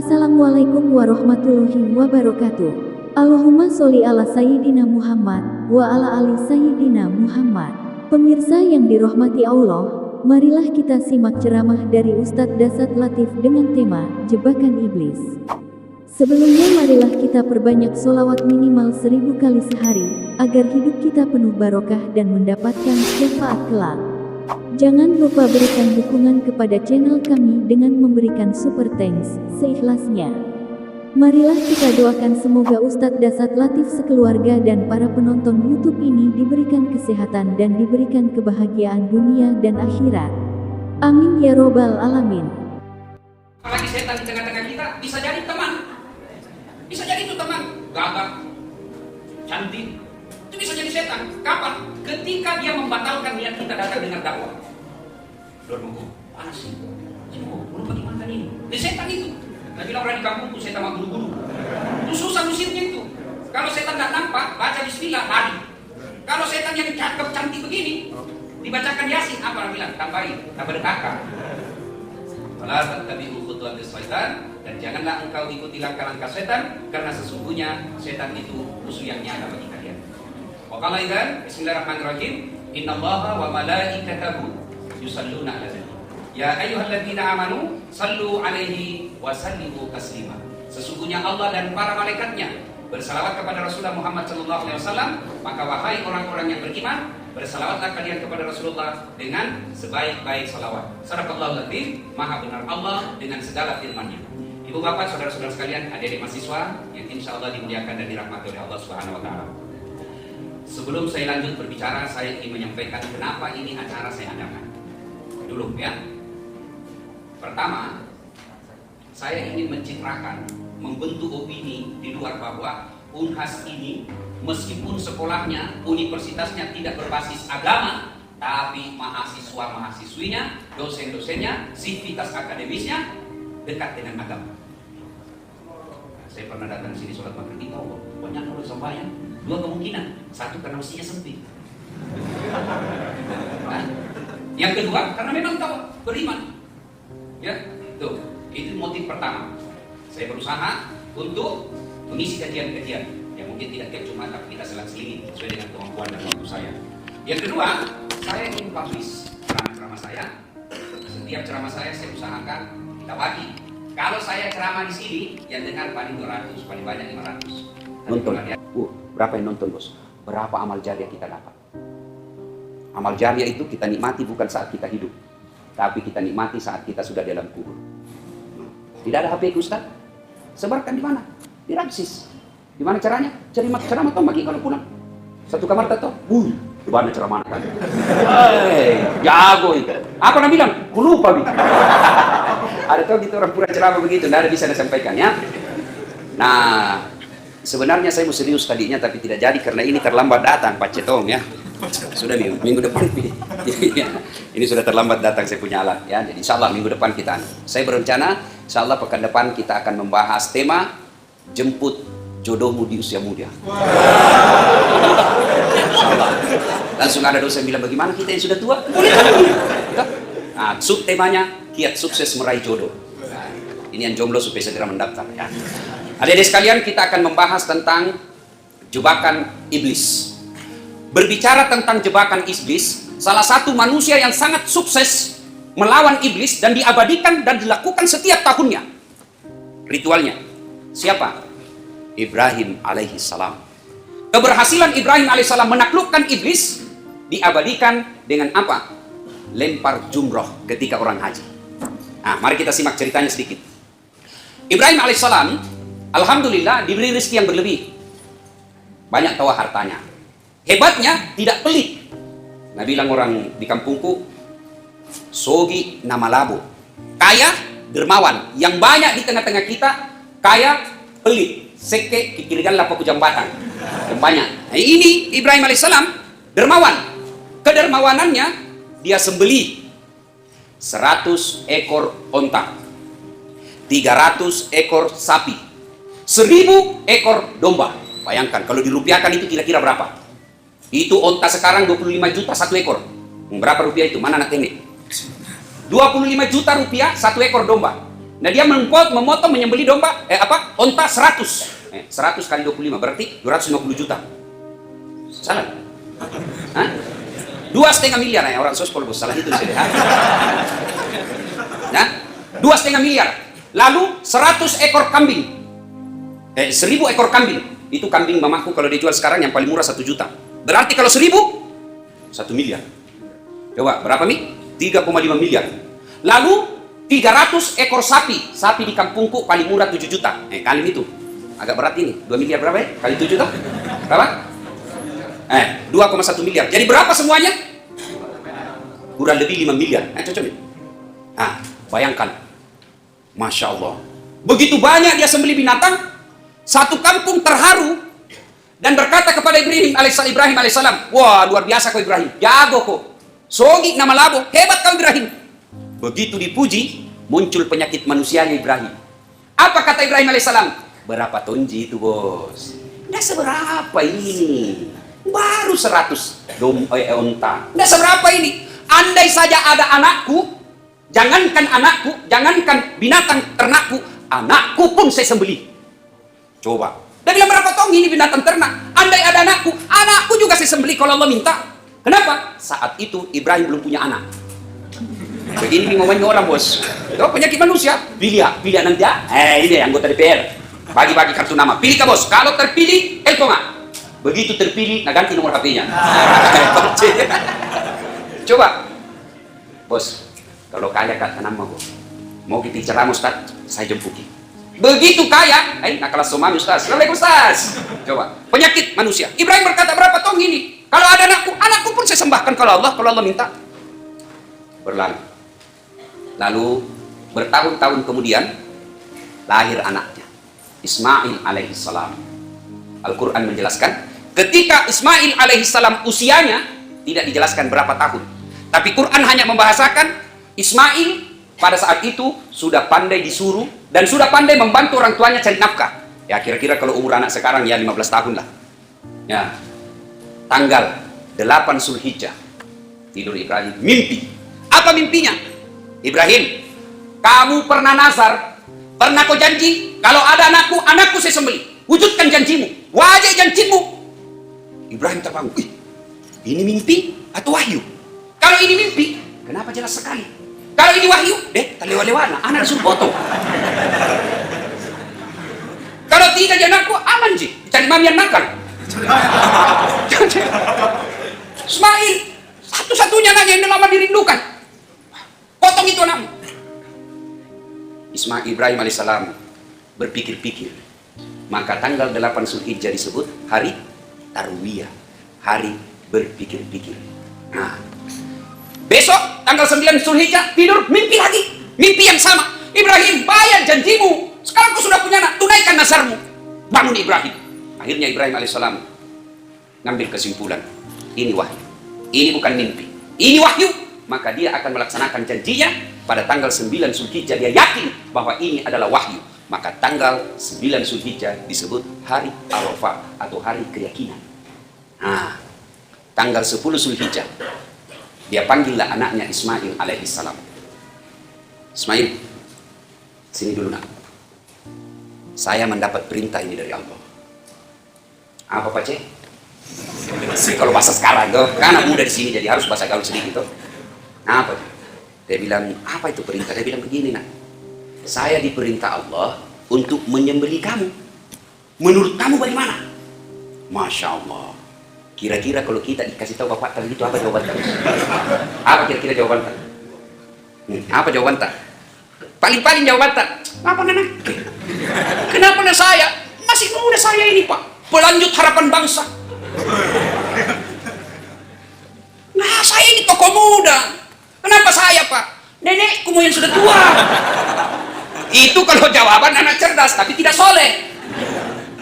Assalamualaikum warahmatullahi wabarakatuh. Allahumma sholli ala Sayyidina Muhammad wa ala ali Sayyidina Muhammad. Pemirsa yang dirahmati Allah, marilah kita simak ceramah dari Ustadz Dasat Latif dengan tema Jebakan Iblis. Sebelumnya marilah kita perbanyak sholawat minimal 1000 kali sehari, agar hidup kita penuh barokah dan mendapatkan syafaat kelak. Jangan lupa berikan dukungan kepada channel kami dengan memberikan super thanks seikhlasnya. Marilah kita doakan semoga Ustadz Dasat Latif sekeluarga dan para penonton YouTube ini diberikan kesehatan dan diberikan kebahagiaan dunia dan akhirat. Amin ya robbal alamin. Apalagi setan di tengah-tengah kita bisa jadi teman. Bisa jadi itu teman. Gagah, cantik, itu bisa jadi setan. Kapan? Ketika dia membatalkan niat kita datang dengan dakwah. Dormo, panas sih. Belum bagaimana nih? Setan itu. Nah, bilang orang di kampungku setan sama guru-guru. Itu susah musirnya itu. Kalau setan tak nampak, baca bismillah, lari. Kalau setan yang cakep, cantik begini, dibacakan yasin, apa bilang? Tambahin, tambah dekaka. Fala tattabi'u khutuwatis syaitan, dan janganlah engkau ikuti langkah-langkah setan, karena sesungguhnya setan itu musuh yang nyata bagi kalian. Wa qala idzan bismillahirrahmanirrahim, innallaha wa malaikatahu yusalluna 'alan nabi. Ya ayyuhalladzina amanu sallu 'alaihi wa sallimu taslima. Sesungguhnya Allah dan para malaikatnya bersalawat kepada Rasulullah Muhammad sallallahu alaihi wasallam, maka wahai orang-orang yang beriman, bersalawatlah kalian kepada Rasulullah dengan sebaik-baik salawat. Sadaqallahul azim, maha benar Allah dengan segala firman-Nya. Ibu bapak, saudara-saudara sekalian, adik-adik mahasiswa yang insyaallah dimuliakan dan dirahmati oleh Allah Subhanahu wa taala. Sebelum saya lanjut berbicara, saya ingin menyampaikan kenapa ini acara saya adakan. Dulu ya. Pertama, saya ingin mencitrakan, membentuk opini di luar bahwa Unhas ini meskipun sekolahnya, universitasnya tidak berbasis agama, tapi mahasiswa-mahasiswinya, dosen-dosennya, sivitas akademisnya dekat dengan agama. Saya pernah datang sini sholat maghrib, banyak orang sembahyang. Dua kemungkinan, satu karena usianya sempit. Nah, yang kedua karena memang tahu beriman. Ya, tuh, itu motif pertama. Saya berusaha untuk mengisi kajian-kajian yang mungkin tidak tiap Jumat, tapi kita selang-selingi sesuai dengan kemampuan dan waktu saya. Yang kedua, saya ingin publish ceramah-ceramah saya. Setiap ceramah saya usahakan kita bagi. Kalau saya ceramah di sini, yang dengar paling 200, paling banyak 500. Nonton. Berapa yang nonton, bos? Berapa amal jariah kita dapat? Amal jariah itu kita nikmati bukan saat kita hidup, tapi kita nikmati saat kita sudah dalam kubur. Tidak ada HP Ustaz? Sebarkan di mana? Di Ramsis. Di mana caranya? Ceramah atau bagi kalau pulang. Satu kamar tato. Di mana ceramah kan? Jago itu. Apa nak bilang? Ku lupa bi. Ada tahu gitu orang pura ceramah begitu, tidak ada bisa disampaikan ya. Nah, sebenarnya saya mau serius tadinya tapi tidak jadi karena ini terlambat datang Pak Cetong ya. Sudah minggu depan ini sudah terlambat datang saya punya alat ya. Jadi insyaallah minggu depan kita. Saya berencana insyaallah pekan depan kita akan membahas tema jemput jodohmu di usia muda. Insyaallah. Langsung ada dosen bilang bagaimana kita yang sudah tua? Boleh. Nah, subtemanya kiat sukses meraih jodoh. Nah, ini yang jomblo supaya segera mendaftar ya. Adik-adik sekalian, kita akan membahas tentang jebakan iblis. Berbicara tentang jebakan iblis, salah satu manusia yang sangat sukses melawan iblis dan diabadikan dan dilakukan setiap tahunnya. Ritualnya, siapa? Ibrahim alaihissalam. Keberhasilan Ibrahim alaihissalam menaklukkan iblis diabadikan dengan apa? Lempar jumroh ketika orang haji. Nah, mari kita simak ceritanya sedikit. Ibrahim alaihissalam, alhamdulillah diberi rezeki yang berlebih. Banyak tawa hartanya. Hebatnya tidak pelit. Nah, bilang orang di kampungku, sogi nama labo. Kaya, dermawan. Yang banyak di tengah-tengah kita, kaya, pelit. Seke, kikirigan lapaku jambatan. Yang banyak. Nah, ini Ibrahim alaihissalam, dermawan. Kedermawanannya, dia sembelih 100 ekor onta, 300 ekor sapi, 1000 ekor domba. Bayangkan, kalau dirupiahkan itu kira-kira berapa? Itu onta sekarang 25 juta satu ekor. Berapa rupiah itu? Mana anak teknik? 25 juta rupiah satu ekor domba. Nah dia memotong menyembelih domba, onta 100. 100 kali 25 berarti 250 juta. Salah? Hah? 2,5 miliar ya orang sospol bos, salah itu saya. Nah, 2,5 miliar. Lalu 100 ekor kambing. 1000 ekor kambing. Itu kambing mamaku kalau dijual sekarang yang paling murah 1 juta. Berarti kalau 1000 1 miliar. Coba berapa Mi? 3,5 miliar. Lalu 300 ekor sapi. Sapi di kampungku paling murah 7 juta. Kali itu. Agak berat ini. 2 miliar berapa ya? Kali 7 juta? Berapa? 2,1 miliar. Jadi berapa semuanya? Kurang lebih 5 miliar. Cocok nih. Bayangkan. Masya Allah. Begitu banyak dia sembelih binatang. Satu kampung terharu dan berkata kepada Ibrahim alaihissalam, wah luar biasa kau Ibrahim, jago kau, sogi nama labo, hebat kau Ibrahim. Begitu dipuji, muncul penyakit manusianya Ibrahim. Apa kata Ibrahim alaihissalam? Berapa tonji itu bos? Nggak seberapa ini, baru 100 onta. Nggak seberapa ini. Andai saja ada anakku, jangankan binatang ternakku, anakku pun saya sembelih. Coba. Dia bilang berapa tong ini binatang ternak? Andai ada anakku juga saya sembelih kalau Allah minta. Kenapa? Saat itu Ibrahim belum punya anak. Begini ngomongnya orang bos. Itu penyakit manusia. Pilih nanti ya. Ini anggota DPR. Bagi-bagi kartu nama. Pilih ke bos. Kalau terpilih, nggak. Begitu terpilih, ganti nomor HP-nya. Coba. Bos, kalau kaya kata nama bos. Mau kita ceramah Ustaz, saya jemputi. Begitu kaya, nak kelas somami Ustaz. Assalamualaikum Ustaz. Coba, penyakit manusia. Ibrahim berkata berapa tong ini? Kalau ada anakku pun saya sembahkan kalau Allah minta. Berlalu. Lalu bertahun-tahun kemudian lahir anaknya, Ismail alaihissalam. Al-Quran menjelaskan, ketika Ismail alaihissalam usianya tidak dijelaskan berapa tahun, tapi Quran hanya membahasakan Ismail pada saat itu sudah pandai disuruh dan sudah pandai membantu orang tuanya cari nafkah. Ya kira-kira kalau umur anak sekarang ya 15 tahun lah. Ya. Tanggal 8 Zulhijjah tidur Ibrahim, mimpi. Apa mimpinya? Ibrahim, kamu pernah nazar, pernah kau janji kalau ada anakku saya sembelih. Wujudkan janjimu, wajib janjimu. Ibrahim terbangun. Ini mimpi atau wahyu? Kalau ini mimpi, kenapa jelas sekali? Kalau ini wahyu, terlewat-lewat, anak disuruh potong. Kalau tidak anakku, aman sih. Cari mami yang nakal. Ismail, satu-satunya anak yang lama dirindukan. Potong itu anakmu. Ismail Ibrahim alaihissalam berpikir-pikir. Maka tanggal 8 Zulhijjah disebut hari Tarwiyah. Hari berpikir-pikir. Nah, besok tanggal 9 Zulhijjah tidur mimpi lagi. Mimpi yang sama. Ibrahim, bayar janjimu. Sekarang kau sudah punya anak, tunaikan nazarmu. Bangun Ibrahim. Akhirnya Ibrahim alaihissalam ngambil kesimpulan. Ini wahyu. Ini bukan mimpi. Ini wahyu. Maka dia akan melaksanakan janjinya pada tanggal 9 Zulhijjah. Dia yakin bahwa ini adalah wahyu. Maka tanggal 9 Zulhijjah disebut hari Arafah atau hari keyakinan. Nah, tanggal 10 Zulhijjah dia panggillah anaknya Ismail alaihissalam. Ismail, sini dulu nak. Saya mendapat perintah ini dari Allah. Apa Pak Cek? Kalau bahasa sekarang tuh, kan anak muda di sini jadi harus bahasa gaul sedikit tuh. Nah, apa? Dia bilang, apa itu perintah? Dia bilang begini nak. Saya diperintah Allah untuk menyembelih kamu. Menurut kamu bagaimana? Masya Allah. Kira-kira kalau kita dikasih tahu Bapak tadi itu apa jawaban tadi? Apa kira-kira jawaban tadi? Apa jawaban tadi? Paling-paling jawaban tadi. Apa nana? Kenapa nana saya? Masih muda saya ini Pak. Pelanjut harapan bangsa. Nah saya ini tokoh muda. Kenapa saya Pak? Nenekku yang sudah tua. Itu kalau jawaban anak cerdas tapi tidak soleh.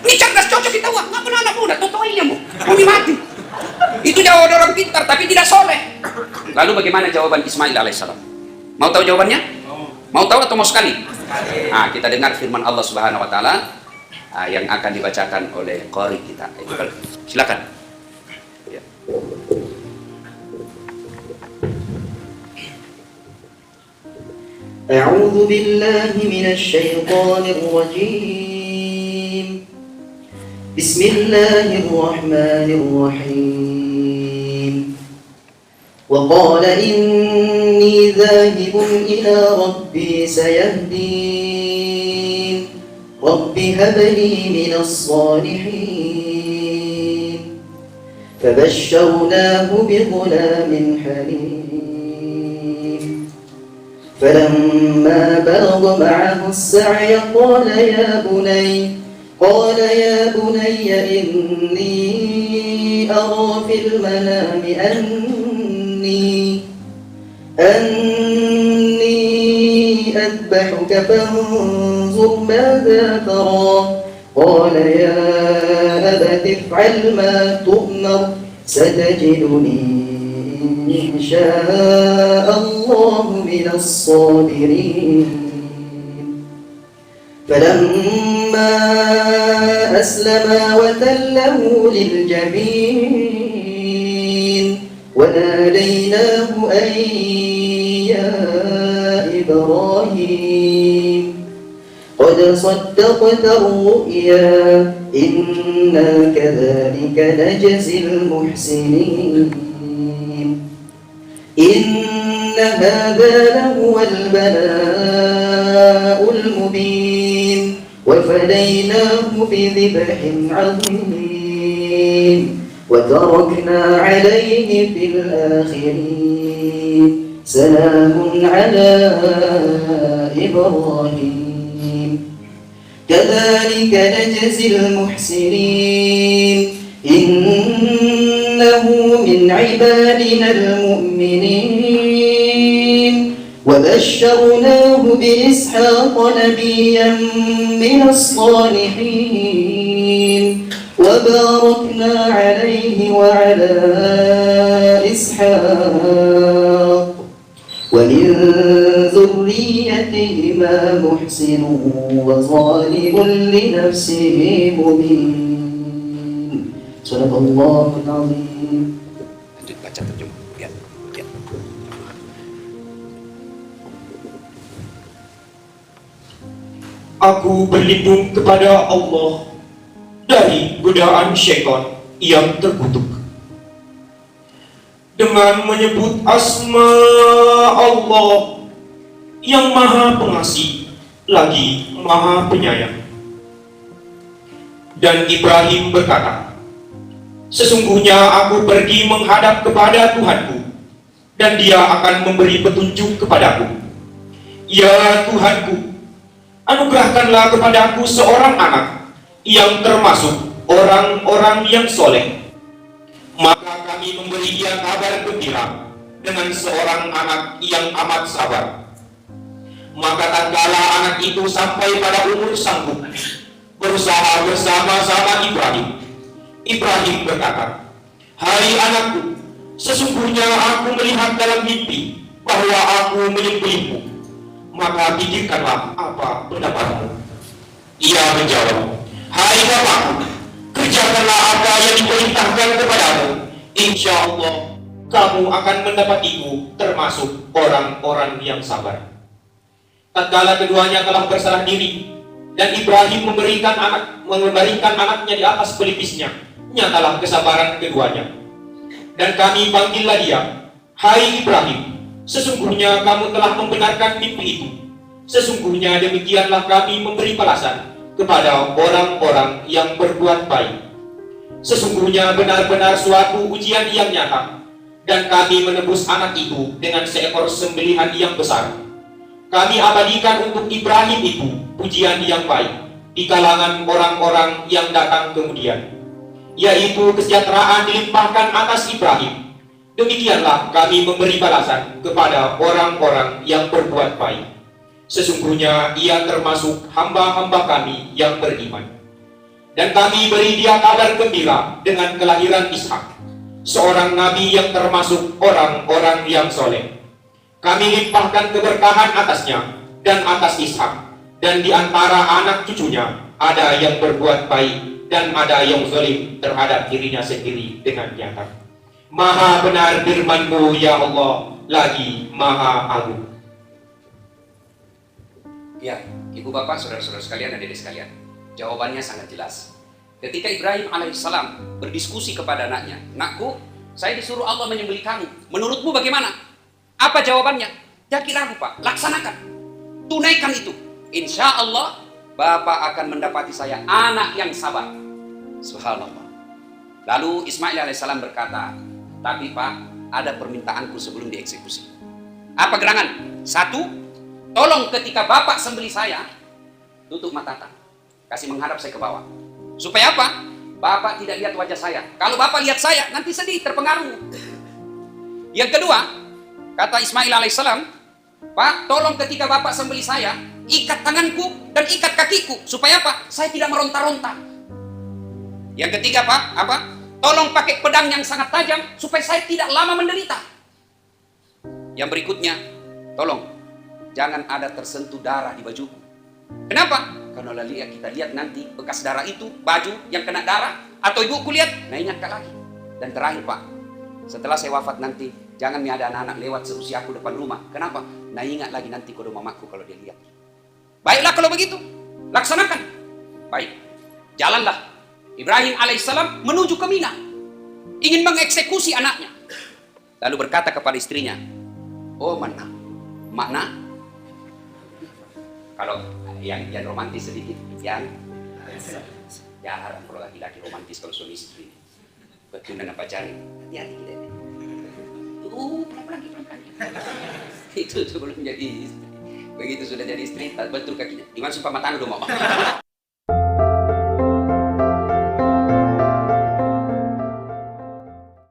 Ini cerdas cocok kita wah. Nggak pernah anak muda. Totoinya mau mati. Itu jawaban orang pintar tapi tidak soleh. Lalu bagaimana jawaban Ismail alaihissalam? Mau tahu jawabannya? Mau tahu atau mau sekali? Nah, kita dengar firman Allah Subhanahu wa taala yang akan dibacakan oleh qari kita. Silakan. Ya. أعوذ بالله من الشيطان الرجيم. بسم الله الرحمن الرحيم. وقال إني ذاهب إلى ربي سيهدين. رب هب لي من الصالحين. فبشرناه بغلام حليم. فلما بلغ معه السعي قال يا بني إني أرى في المنام أني أذبحك فانظر ماذا ترى. قال يا أبت افعل ما تؤمر ستجدني إن شاء الله من الصابرين. فلما أسلما وتله للجبين وناديناه أن يا إبراهيم قد صدقت الرؤيا إنا كذلك نجزي المحسنين. إن هذا لهو البلاء المبين وفديناه بذبح عظيم وتركنا عليه في الآخرين. سلام على إبراهيم كذلك نجزي المحسنين. إنه من عبادنا المؤمنين وبشرناه بإسحاق نبيا من الصالحين وباركنا عليه وعلى إسحاق ومن ذريتهما محسن وظالم لنفسه مبين. Sadaqallahul Azim. Lanjut baca terjemah. Ya. Aku berlindung kepada Allah dari godaan syaitan yang terkutuk. Dengan menyebut asma Allah yang maha pengasih lagi maha penyayang. Dan Ibrahim berkata, sesungguhnya aku pergi menghadap kepada Tuhanku, dan Dia akan memberi petunjuk kepadaku. Ya Tuhanku, anugerahkanlah kepadaku seorang anak yang termasuk orang-orang yang soleh. Maka kami memberi dia kabar gembira dengan seorang anak yang amat sabar. Maka tatkala anak itu sampai pada umur sanggup berusaha bersama-sama Ibrahim berkata, hai anakku, sesungguhnya aku melihat dalam mimpi bahwa aku menyembelihmu. Maka pikirkanlah apa pendapatmu. Ia menjawab, hai bapakku, kerjakanlah apa yang diperintahkan kepadamu. Insya Allah kamu akan mendapatiku termasuk orang-orang yang sabar. Tatkala keduanya telah berserah diri dan Ibrahim memberikan anaknya di atas pelipisnya, nyatalah kesabaran keduanya. Dan kami panggillah dia, hai Ibrahim, sesungguhnya kamu telah membenarkan mimpi itu. Sesungguhnya demikianlah kami memberi balasan kepada orang-orang yang berbuat baik. Sesungguhnya benar-benar suatu ujian yang nyata, dan kami menebus anak itu dengan seekor sembelihan yang besar. Kami abadikan untuk Ibrahim itu pujian yang baik di kalangan orang-orang yang datang kemudian, yaitu kesejahteraan dilimpahkan atas Ibrahim. Demikianlah kami memberi balasan kepada orang-orang yang berbuat baik. Sesungguhnya ia termasuk hamba-hamba kami yang beriman. Dan kami beri dia kabar gembira dengan kelahiran Ishak, seorang nabi yang termasuk orang-orang yang soleh. Kami limpahkan keberkahan atasnya dan atas Ishak, dan di antara anak cucunya ada yang berbuat baik dan ada yang zalim terhadap dirinya sendiri dengan nyata. Maha benar firman-Mu ya Allah, lagi maha agung. Ya, ibu bapak, saudara-saudara sekalian dan adik sekalian, jawabannya sangat jelas. Ketika Ibrahim alaihissalam berdiskusi kepada anaknya, "Nakku, saya disuruh Allah menyembelih kamu. Menurutmu bagaimana?" Apa jawabannya? Jangan ragu pak, laksanakan. Tunaikan itu. Insya Allah, bapak akan mendapati saya anak yang sabar. Subhanallah. Lalu Ismail alaihissalam berkata, "Tapi pak, ada permintaanku sebelum dieksekusi." Apa gerangan? Satu, tolong ketika bapak sembelih saya, tutup mata, kasih menghadap saya ke bawah. Supaya apa? Bapak tidak lihat wajah saya. Kalau bapak lihat saya, nanti sedih, terpengaruh. Yang kedua, kata Ismail alaihissalam, "Pak, tolong ketika bapak sembelih saya, ikat tanganku dan ikat kakiku. Supaya apa? Saya tidak meronta-ronta." Yang ketiga pak, apa? "Tolong pakai pedang yang sangat tajam, supaya saya tidak lama menderita." Yang berikutnya, tolong jangan ada tersentuh darah di bajuku. Kenapa? Karena kita lihat nanti bekas darah itu, baju yang kena darah, atau ibuku lihat, nah ingatkan lagi. Dan terakhir pak, setelah saya wafat nanti, jangan ada anak-anak lewat seusia aku depan rumah. Kenapa? Nah ingat lagi nanti kodo mamaku kalau dia lihat. Baiklah kalau begitu, laksanakan. Baik, jalanlah Ibrahim alaihissalam menuju ke Mina, ingin mengeksekusi anaknya. Lalu berkata kepada istrinya, "Oh makna kalau yang romantis sedikit, yang jarang kalau laki-laki romantis kalau suami istri. Betul dan apa cari? Hati-hati kita ini. Pelan-pelan. Itu sebelum jadi istri. Begitu sudah jadi istri, betul kakinya. Gimana sumpah mata dong mau?